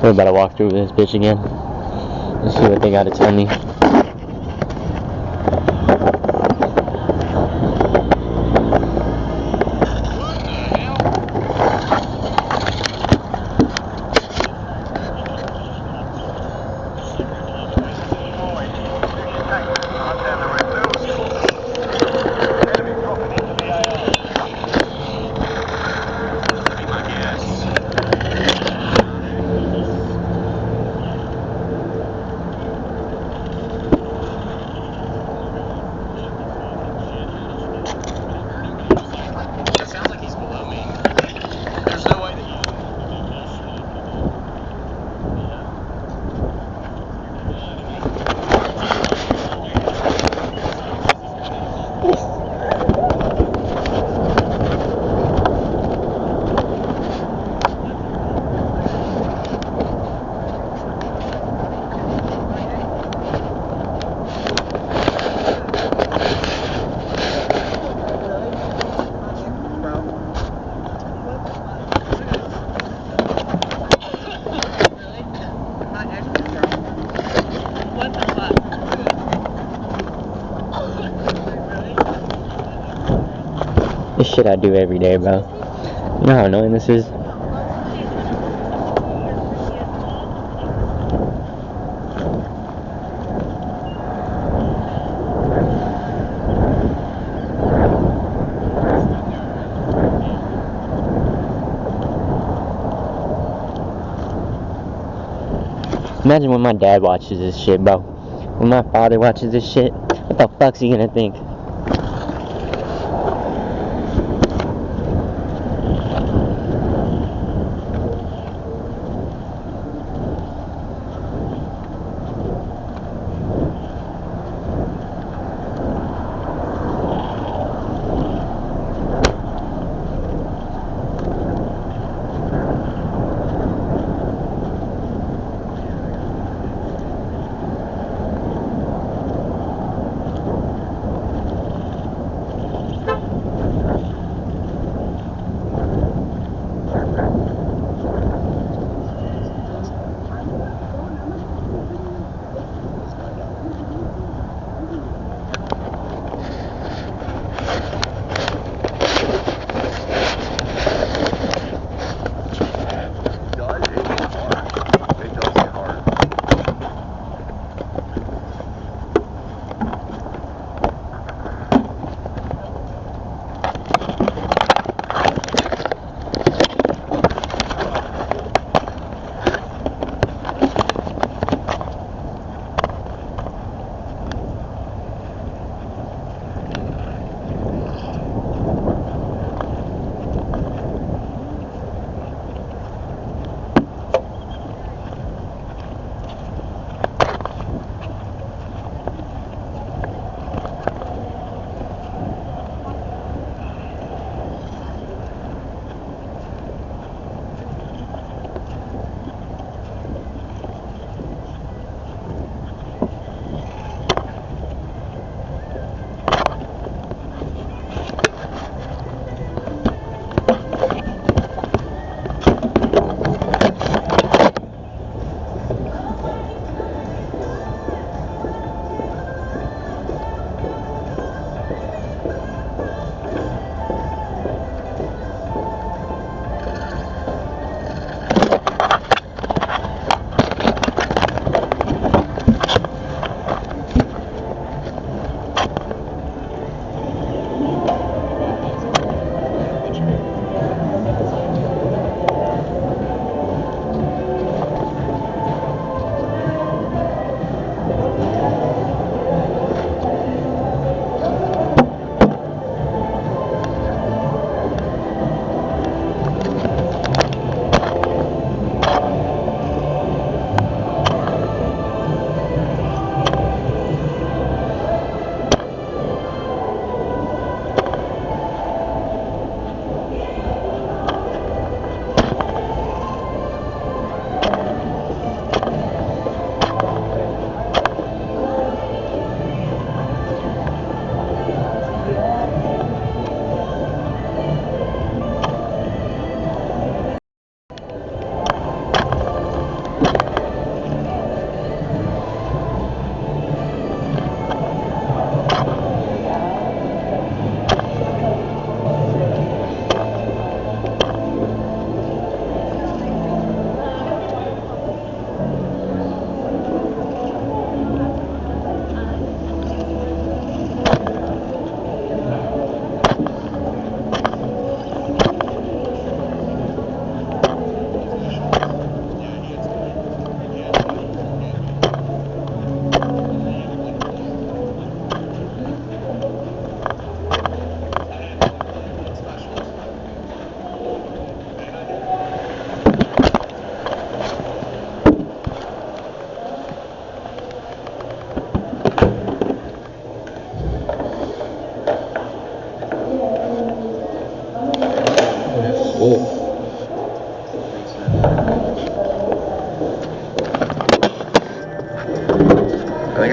We're about to walk through this bitch again. Let's see what they got to tell me. This shit I do every day, bro. You know how annoying this is? Imagine when my dad watches this shit, bro. When my father watches this shit, what the fuck's he gonna think?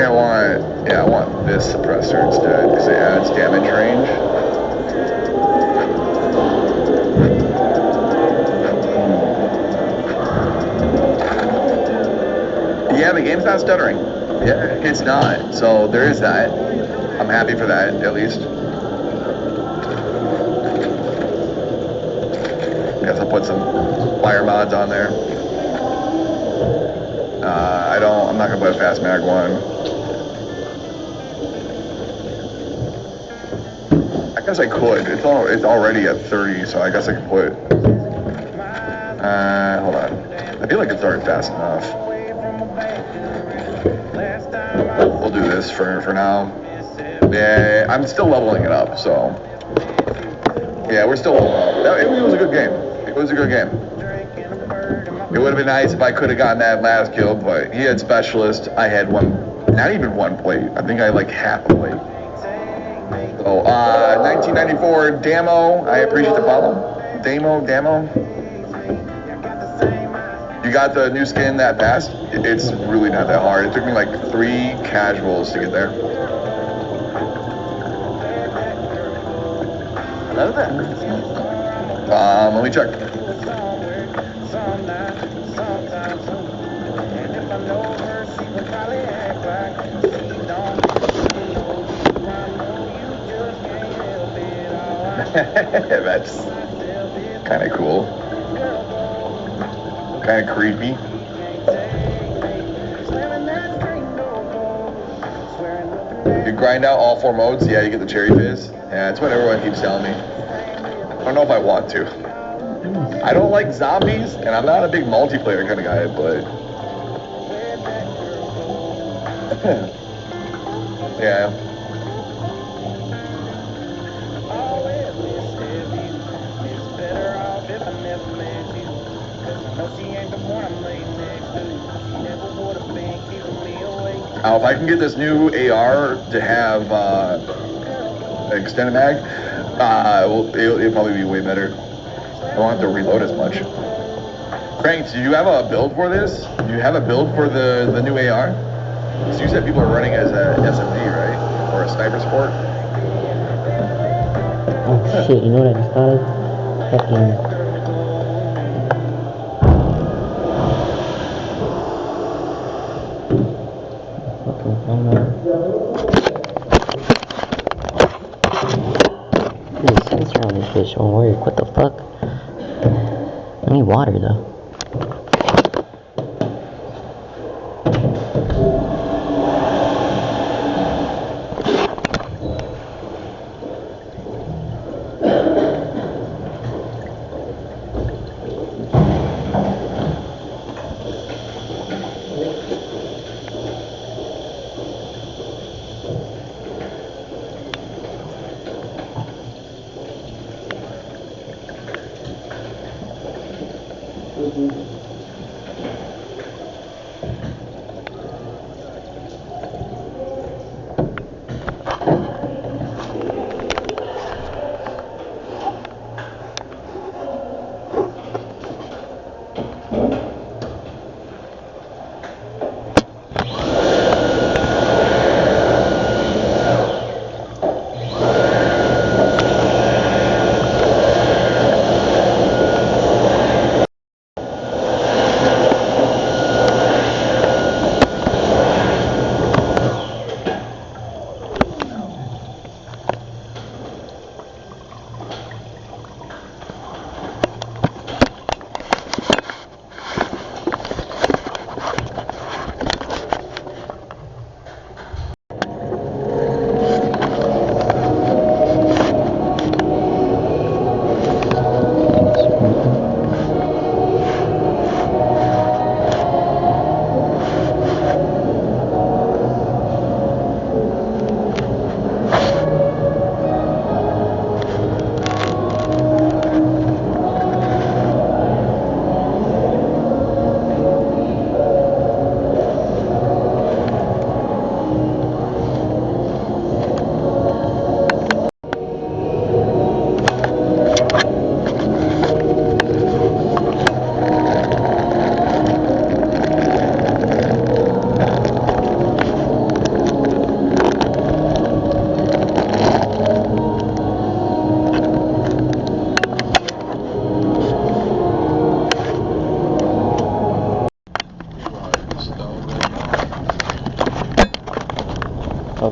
I want this suppressor instead because it adds damage range. Yeah, the game's not stuttering. Yeah, it's not. So there is that. I'm happy for that, at least. Guess I'll put some fire mods on there. I'm not gonna put a fast mag one. I guess I could. It's already at 30, so I guess I could put. Hold on. I feel like it's already fast enough. We'll do this for now. Yeah, I'm still leveling it up, so. Yeah, we're still leveling up. It was a good game. It was a good game. It would have been nice if I could have gotten that last kill, but he had specialist. I had one, not even one plate. I think I had like half a plate. So, 1994 Damo. I appreciate the follow. Damo. You got the new skin that fast? It's really not that hard. It took me like 3 casuals to get there. Hello there. Let me check. That's kind of cool. Kind of creepy. You grind out all 4 modes, yeah, you get the cherry fizz. Yeah, that's what everyone keeps telling me. I don't know if I want to. I don't like zombies, and I'm not a big multiplayer kind of guy, but yeah. Now, if I can get this new AR to have extended mag, it'll probably be way better. I won't have to reload as much. Crank, do you have a build for this? Do you have a build for the new AR? Because you said people are running as a SMG, right? Or a sniper sport? Oh shit, you know what I just thought of? Fucking... Dude, the sensor on this bitch won't work. What the fuck? I need water though.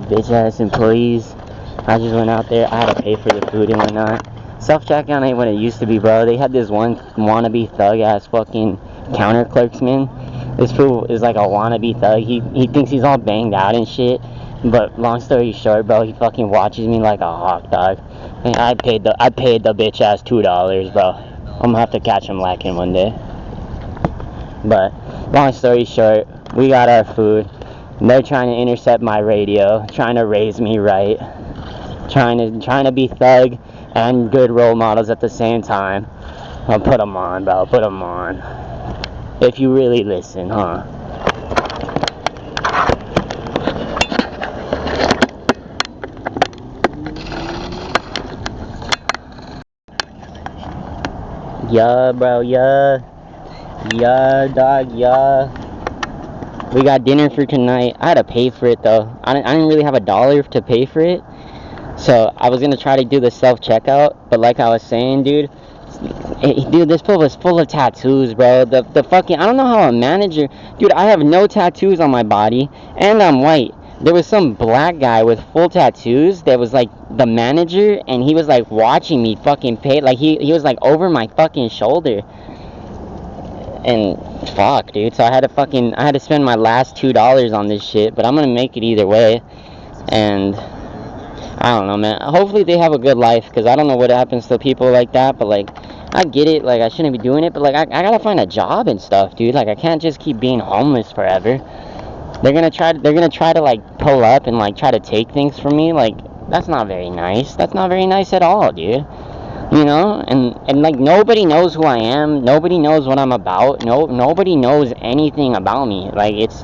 bitch ass employees. I just went out there. I had to pay for the food and whatnot. Self-checkout ain't what it used to be, bro. They had this one wannabe thug ass fucking counter clerksman. This fool is like a wannabe thug. He thinks he's all banged out and shit. But long story short, bro, he fucking watches me like a hawk, dog. And I paid the bitch ass $2, bro. I'm gonna have to catch him lacking one day. But long story short, we got our food. They're trying to intercept my radio, trying to raise me right, trying to be thug and good role models at the same time. I'll put them on, bro. Put them on. If you really listen, huh? Yeah, bro. Yeah. Yeah, dog. Yeah. We got dinner for tonight. I had to pay for it though. I didn't really have $1 to pay for it. So I was gonna try to do the self-checkout, but like I was saying, dude, this fool was full of tattoos, bro. The fucking, I don't know how a manager, dude, I have no tattoos on my body, and I'm white. There was some black guy with full tattoos that was like the manager, and he was like watching me fucking pay, like he was like over my fucking shoulder. And fuck, dude, so I had to spend my last $2 on this shit, but I'm gonna make it either way. And I don't know, man. Hopefully they have a good life, because I don't know what happens to people like that, but like, I get it, like, I shouldn't be doing it, but like, I gotta find a job and stuff, dude. Like, I can't just keep being homeless forever. They're gonna try to like pull up and like try to take things from me. Like, that's not very nice. That's not very nice at all, dude. You know, and like, nobody knows who I am. Nobody knows what I'm about. Nobody knows anything about me. Like, it's,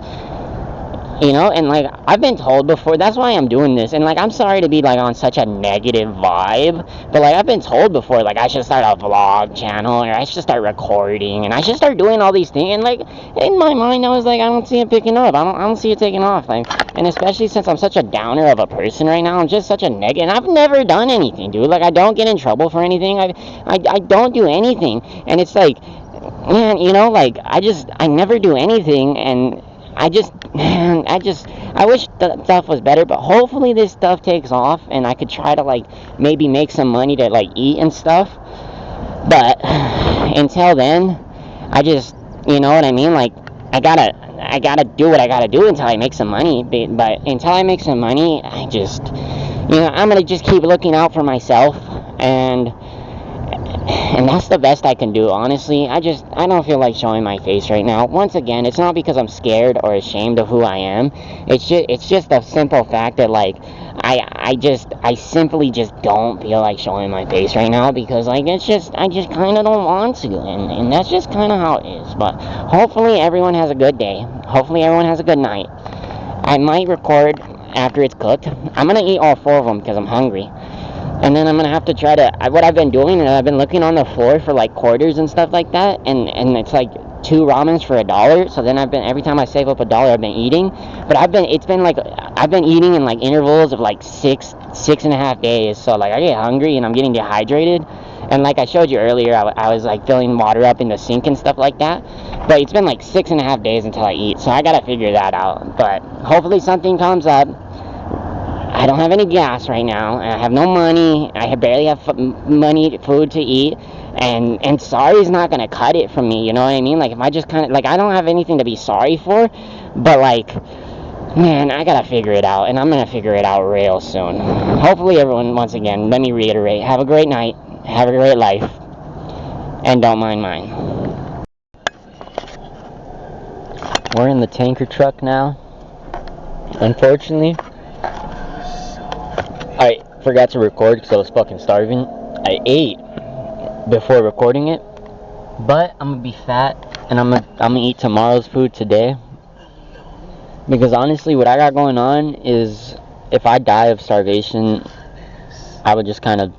you know, and like, I've been told before, that's why I'm doing this, and like, I'm sorry to be like on such a negative vibe, but like, I've been told before, like, I should start a vlog channel, or I should start recording, and I should start doing all these things, and like, in my mind, I was like, I don't see it picking up, I don't see it taking off, like, and especially since I'm such a downer of a person right now, I'm just such a negative, and I've never done anything, dude. Like, I don't get in trouble for anything, I don't do anything, and it's like, man, you know, like, I never do anything, and I wish the stuff was better, but hopefully this stuff takes off, and I could try to, like, maybe make some money to, like, eat and stuff. But until then, you know what I mean? Like, I gotta do what I gotta do until I make some money. But until I make some money, you know, I'm gonna just keep looking out for myself, and that's the best I can do, honestly. I don't feel like showing my face right now. Once again, it's not because I'm scared or ashamed of who I am. It's just a simple fact that, like, I simply just don't feel like showing my face right now, because, like, I just kind of don't want to, and that's just kind of how it is. But hopefully everyone has a good day. Hopefully everyone has a good night. I might record after it's cooked. I'm gonna eat all 4 of them because I'm hungry. And then I'm gonna have to try to, what I've been doing, and I've been looking on the floor for like quarters and stuff like that, and it's like 2 ramens for $1. So then every time I save up $1, I've been eating. But I've been eating in like intervals of like 6.5 days. So like, I get hungry and I'm getting dehydrated. And like I showed you earlier, I was like filling water up in the sink and stuff like that. But it's been like 6.5 days until I eat. So I gotta figure that out. But hopefully something comes up. I don't have any gas right now. I have no money. I barely have food to eat. And sorry's not going to cut it from me, you know what I mean? Like, if I just kind of, like, I don't have anything to be sorry for, but, like, man, I got to figure it out, and I'm going to figure it out real soon. Hopefully everyone, once again, let me reiterate, have a great night, have a great life, and don't mind mine. We're in the tanker truck now, unfortunately. I forgot to record because I was fucking starving. I ate before recording it, but I'm gonna be fat, and I'm gonna eat tomorrow's food today, because honestly, what I got going on is, if I die of starvation, I would just kind of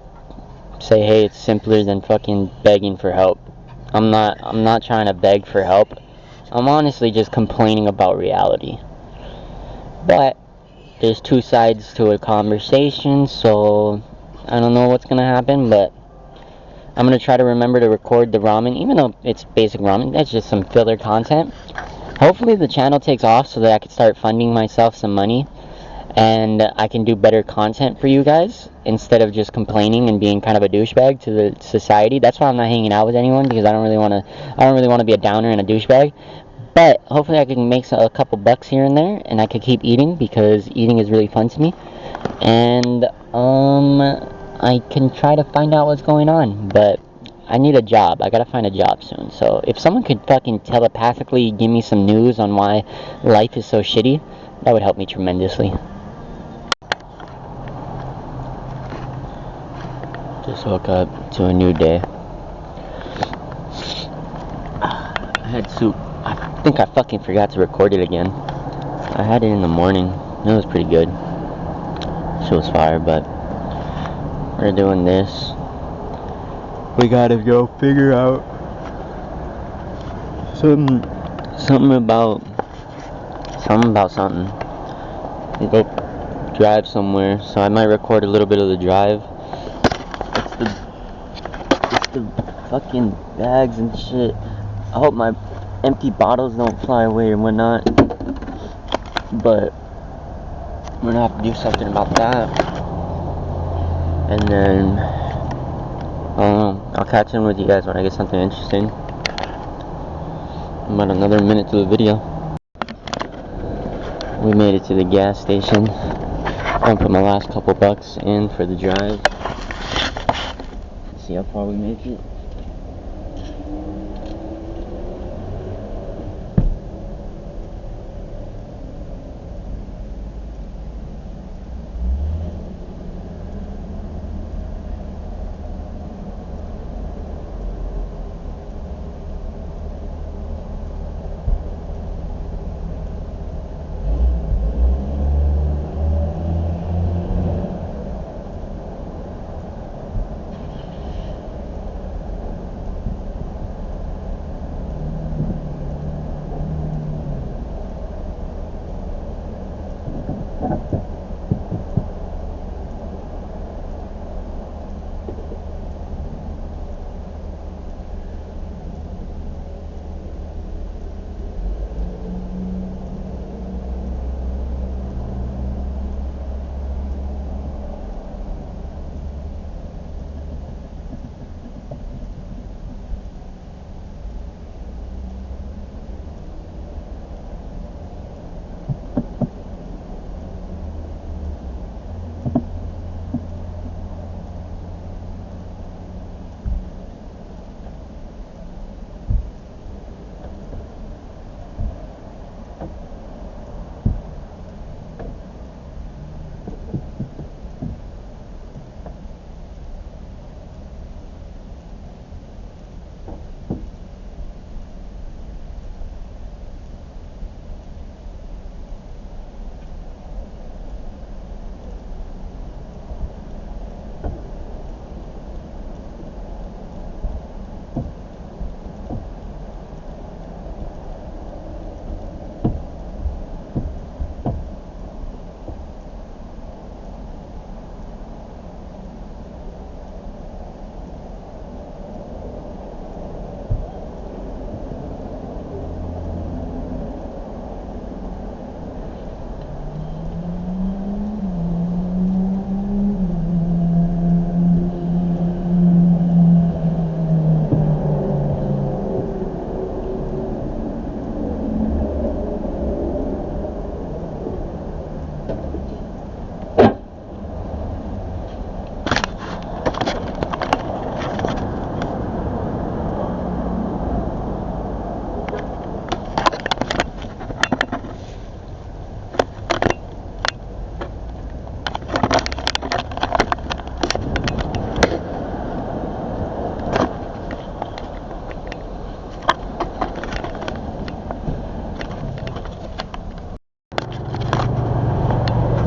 say, hey, it's simpler than fucking begging for help. I'm not trying to beg for help. I'm honestly just complaining about reality. But there's 2 sides to a conversation, so I don't know what's gonna happen, but I'm gonna try to remember to record the ramen, even though it's basic ramen. That's just some filler content. Hopefully the channel takes off so that I can start funding myself some money, and I can do better content for you guys instead of just complaining and being kind of a douchebag to the society. That's why I'm not hanging out with anyone, because I don't really want to be a downer and a douchebag. But hopefully I can make a couple bucks here and there, and I can keep eating, because eating is really fun to me. And I can try to find out what's going on, but I need a job. I gotta find a job soon. So if someone could fucking telepathically give me some news on why life is so shitty, that would help me tremendously. Just woke up to a new day. I had soup. I think I fucking forgot to record it again. I had it in the morning. It was pretty good. Shit was fire, but we're doing this. We gotta go figure out something about something. We go drive somewhere, so I might record a little bit of the drive. It's the fucking bags and shit. I hope my empty bottles don't fly away and whatnot, but we're gonna have to do something about that. And then I'll catch in with you guys when I get something interesting. About another minute to the video. We made it to the gas station. I'm gonna put my last couple bucks in for the drive. See how far we make it.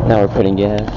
Now we're putting gas.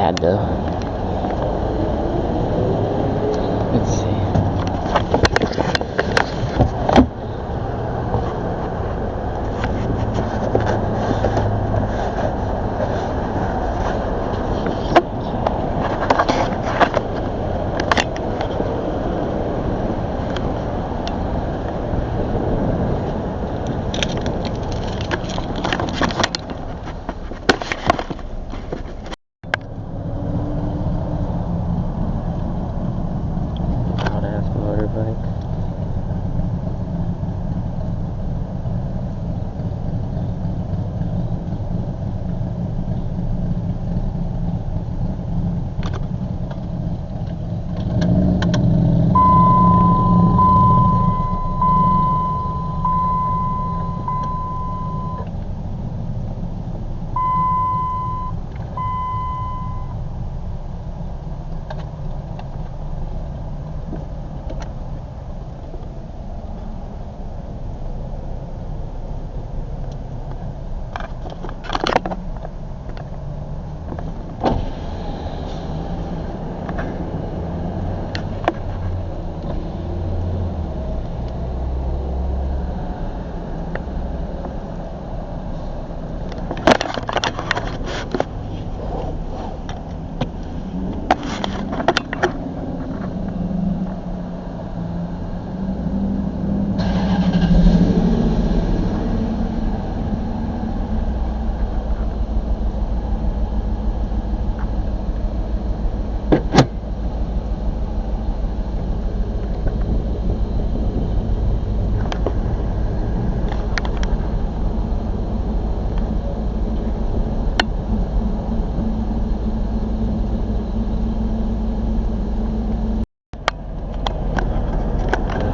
bad though. Let's see. Motorbike.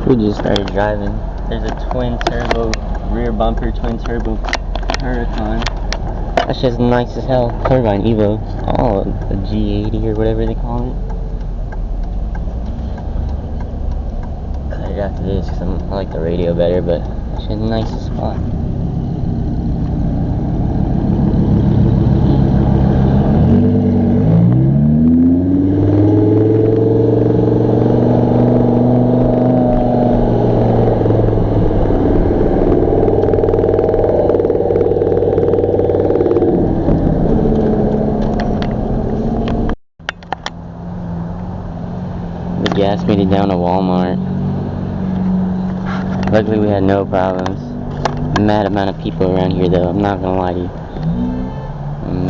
We just started driving. There's a twin turbo rear bumper, twin turbo Huracan. That shit's nice as hell. Turbine Evo. Oh, a G80 or whatever they call it. Cut it after this because I like the radio better, but that shit's nice as fuck. Gas made it down to Walmart. Luckily we had no problems. Mad amount of people around here though, I'm not gonna lie to you.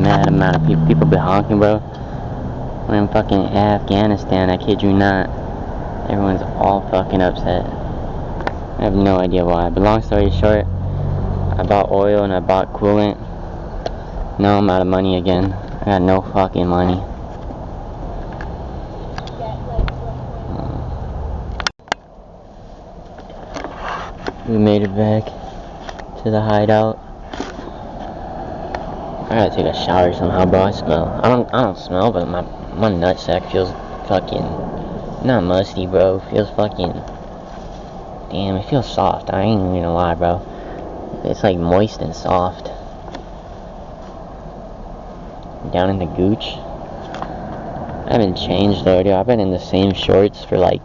Mad amount of people. People be honking, bro. When I'm fucking Afghanistan, I kid you not. Everyone's all fucking upset. I have no idea why. But long story short, I bought oil and I bought coolant. Now I'm out of money again. I got no fucking money. We made it back to the hideout. I gotta take a shower somehow, bro. I smell. I don't smell, but my nutsack feels fucking not musty, bro. Feels fucking damn. It feels soft. I ain't even gonna lie, bro. It's like moist and soft. Down in the gooch. I haven't changed though, dude. I've been in the same shorts for like.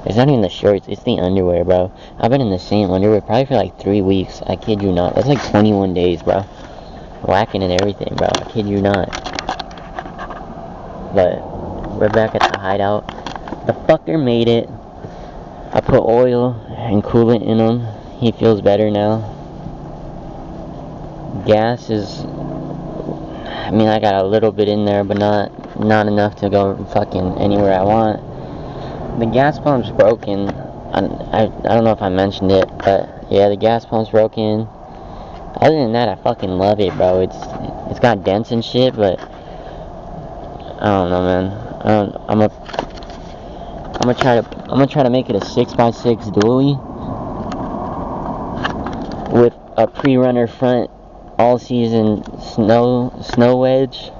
It's not even the shorts, it's the underwear, bro. I've been in the same underwear probably for like 3 weeks. I kid you not. That's like 21 days, bro. Whacking and everything, bro. I kid you not. But we're back at the hideout. The fucker made it. I put oil and coolant in him. He feels better now. Gas is... I mean, I got a little bit in there, but not enough to go fucking anywhere I want. The gas pump's broken. I don't know if I mentioned it, but yeah, the gas pump's broken. Other than that, I fucking love it, bro. It's got dents and shit, but I don't know, man. I'm gonna try to make it a 6x6 dually with a pre-runner front all-season snow wedge.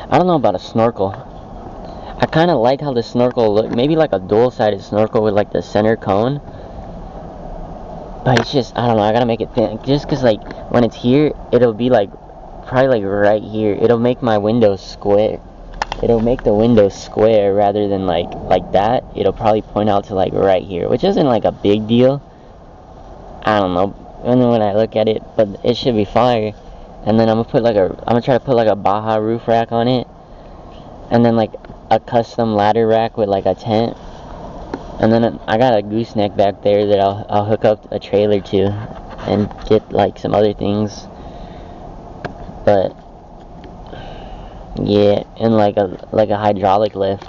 I don't know about a snorkel. I kind of like how the snorkel look, maybe like a dual-sided snorkel with like the center cone. But it's just, I don't know, I gotta make it thin. Just cause like, when it's here, it'll be like probably like right here. It'll make my windows square. It'll make the windows square rather than like that. It'll probably point out to like right here, which isn't like a big deal. I don't know. And then when I look at it, but it should be fire. And then I'm gonna try to put like a Baja roof rack on it, and then like a custom ladder rack with like a tent. And then I got a gooseneck back there that I'll hook up a trailer to, and get like some other things. But yeah, and like a hydraulic lift,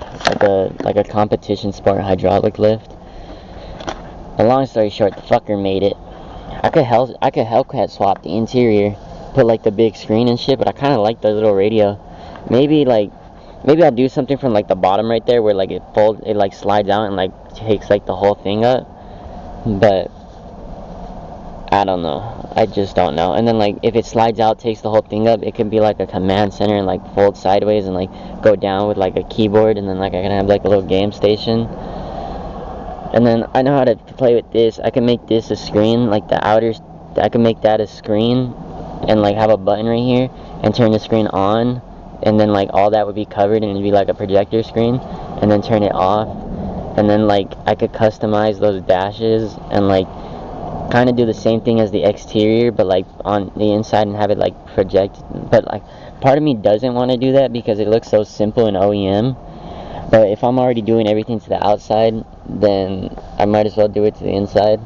like a competition sport hydraulic lift. But long story short, the fucker made it. I could Hellcat swap the interior, put like the big screen and shit, but I kind of like the little radio. Maybe I'll do something from like the bottom right there where like it like slides out and like takes like the whole thing up. But I don't know. I just don't know. And then like if it slides out, takes the whole thing up, it could be like a command center and like fold sideways and like go down with like a keyboard, and then like I can have like a little game station. And then I know how to play with this. I can make this a screen, like the outer. I can make that a screen, and like have a button right here, and turn the screen on, and then like all that would be covered, and it'd be like a projector screen, and then turn it off, and then like I could customize those dashes and like kind of do the same thing as the exterior, but like on the inside and have it like project. But like part of me doesn't want to do that because it looks so simple and OEM. But if I'm already doing everything to the outside, then I might as well do it to the inside.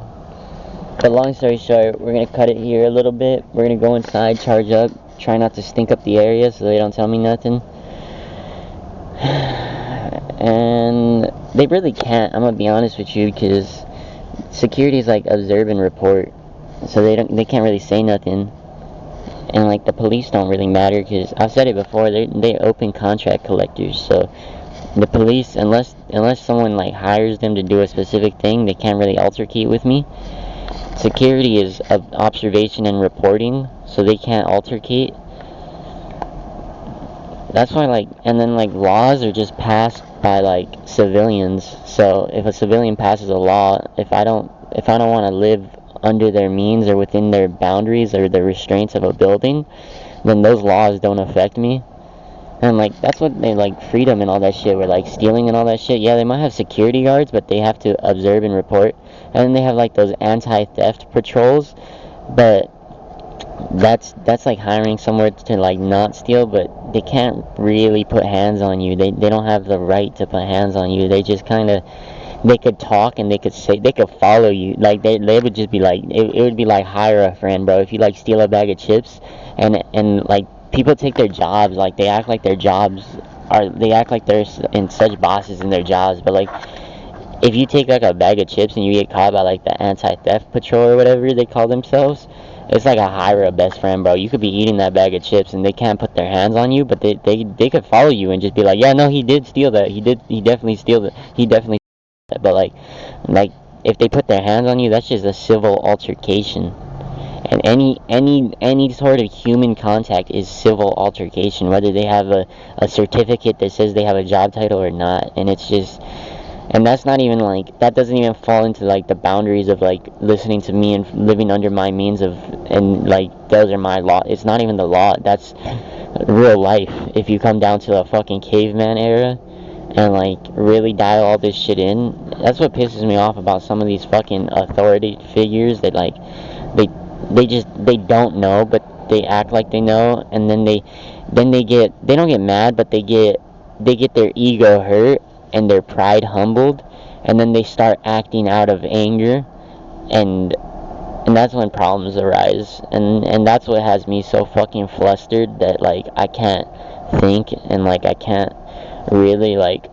But long story short, we're going to cut it here a little bit. We're going to go inside, charge up, try not to stink up the area so they don't tell me nothing. And they really can't, I'm going to be honest with you, because security is like observe and report. So they can't really say nothing. And like the police don't really matter because I've said it before, they open contract collectors. So the police, unless someone like hires them to do a specific thing, they can't really altercate with me. Security is observation and reporting, so they can't altercate. That's why like, and then like laws are just passed by like civilians. So if a civilian passes a law, if I don't want to live under their means or within their boundaries or the restraints of a building, then those laws don't affect me. And like that's what they like, freedom and all that shit, where like stealing and all that shit, yeah, they might have security guards, but they have to observe and report. And then they have like those anti-theft patrols, but that's like hiring somewhere to like not steal, but they can't really put hands on you. They don't have the right to put hands on you. They just kind of, they could talk and they could follow you. Like they would just be like, it would be like hire a friend, bro. If you like steal a bag of chips, and like people take their jobs, like they act like they're in such bosses in their jobs, but like if you take like a bag of chips and you get caught by like the anti-theft patrol or whatever they call themselves, it's like a hire a best friend, bro. You could be eating that bag of chips and they can't put their hands on you, but they could follow you and just be like, yeah, no, he did steal that. He definitely steal that. He definitely. But like if they put their hands on you, that's just a civil altercation. And any sort of human contact is civil altercation, whether they have a certificate that says they have a job title or not. And it's just, and that's not even like, that doesn't even fall into like the boundaries of like listening to me and living under my means of, and like those are my law. It's not even the law, that's real life. If you come down to the fucking caveman era and like really dial all this shit in, that's what pisses me off about some of these fucking authority figures that like they don't know, but they act like they know, and then they don't get mad, but they get their ego hurt and their pride humbled, and then they start acting out of anger, and that's when problems arise, and that's what has me so fucking flustered that like I can't think, and like I can't really like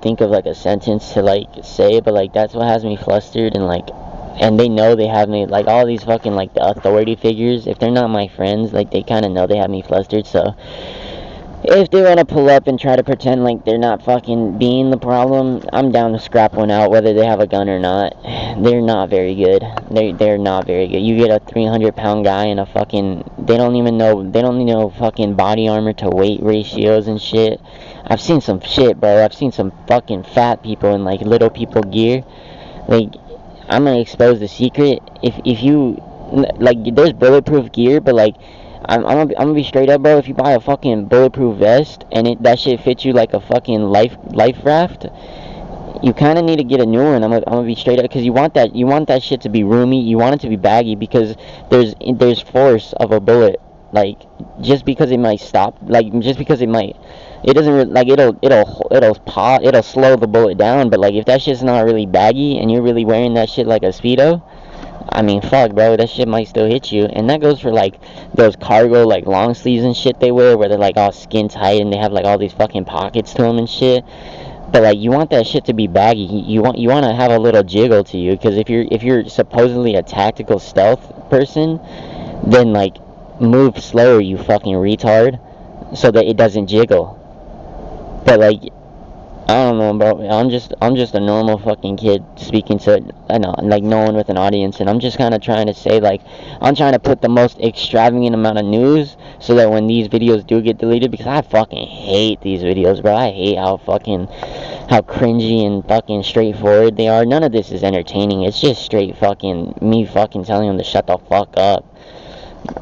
think of like a sentence to like say, but like that's what has me flustered. And like, and they know they have me, like all these fucking like the authority figures, if they're not my friends, like they kind of know they have me flustered. So if they want to pull up and try to pretend like they're not fucking being the problem, I'm down to scrap one out, whether they have a gun or not. They're not very good. They're not very good. You get a 300-pound guy and a fucking, they don't even know fucking body armor to weight ratios and shit. I've seen some shit, bro. I've seen some fucking fat people in like little people gear. Like, I'm gonna expose the secret. If you like, there's bulletproof gear, but like, I'm gonna be straight up, bro. If you buy a fucking bulletproof vest and that shit fits you like a fucking life raft, you kind of need to get a new one. I'm gonna be straight up, because you want that shit to be roomy. You want it to be baggy, because there's force of a bullet. Like, just because it might stop, like, just because it doesn't like, it'll slow the bullet down. But like, if that shit's not really baggy and you're really wearing that shit like a speedo, I mean, fuck, bro, that shit might still hit you. And that goes for like those cargo like long sleeves and shit they wear, where they're like all skin tight and they have like all these fucking pockets to them and shit. But like, you want that shit to be baggy. You want to have a little jiggle to you, because if you're supposedly a tactical stealth person, then like, move slower, you fucking retard, so that it doesn't jiggle. But like, I don't know, bro. I'm just a normal fucking kid speaking to, I know, like, no one with an audience, and I'm just kind of trying to say, like, I'm trying to put the most extravagant amount of news so that when these videos do get deleted, because I fucking hate these videos, bro. I hate how cringy and fucking straightforward they are. None of this is entertaining. It's just straight fucking me fucking telling them to shut the fuck up.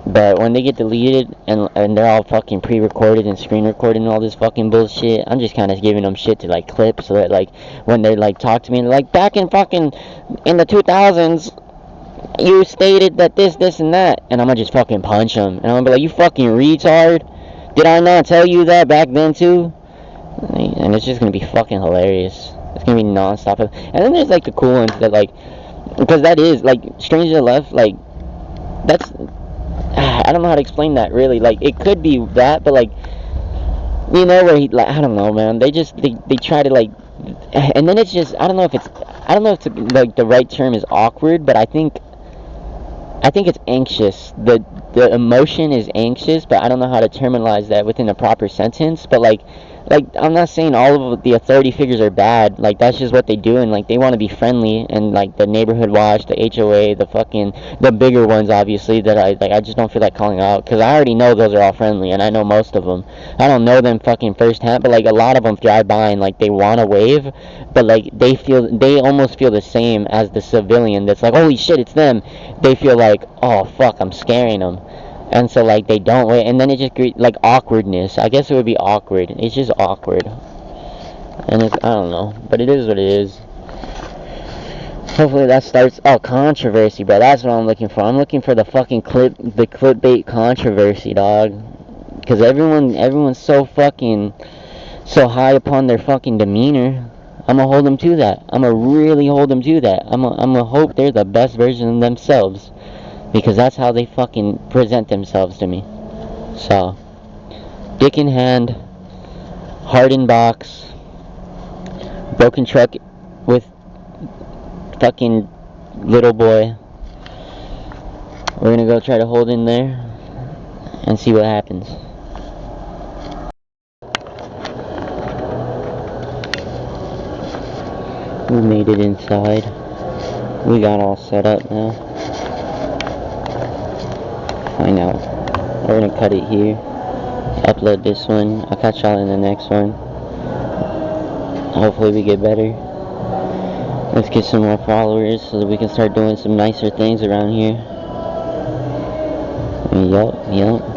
But when they get deleted and they're all fucking pre-recorded and screen recorded and all this fucking bullshit, I'm just kind of giving them shit to like clip, so that like, when they like talk to me, they're like, back in the 2000s, you stated that this and that, and I'm gonna just fucking punch them, and I'm gonna be like, you fucking retard, did I not tell you that back then too? And it's just gonna be fucking hilarious. It's gonna be non-stop. And then there's like the cool ones that like, because that is like, Stranger Left, like, that's, I don't know how to explain that really. Like, it could be that, but like, you know, where he, like, I don't know, man. They try to like, and then it's just, I don't know if like the right term is awkward, but I think it's anxious. The emotion is anxious, but I don't know how to terminalize that within a proper sentence. But like, I'm not saying all of the authority figures are bad. Like, that's just what they do, and like, they want to be friendly, and like the neighborhood watch, the HOA, the bigger ones, obviously, that I just don't feel like calling out, because I already know those are all friendly, and I know most of them. I don't know them fucking firsthand, but like, a lot of them drive by and like, they want to wave, but like, they almost feel the same as the civilian that's like, holy shit, it's them. They feel like, oh fuck, I'm scaring them. And so like, they don't wait, and then it just creates like awkwardness. I guess it would be awkward. It's just awkward. And it's, I don't know, but it is what it is. Hopefully that starts, oh, controversy, bro. That's what I'm looking for. I'm looking for the fucking clickbait controversy, dog. Because everyone's so high upon their fucking demeanor. I'm gonna hold them to that. I'm gonna really hold them to that. I'm gonna hope they're the best version of themselves, because that's how they fucking present themselves to me. So, dick in hand, heart in box, broken truck with fucking little boy. We're gonna go try to hold in there and see what happens. We made it inside. We got all set up now. I know. We're gonna cut it here. Upload this one. I'll catch y'all in the next one. Hopefully we get better. Let's get some more followers so that we can start doing some nicer things around here. Yup.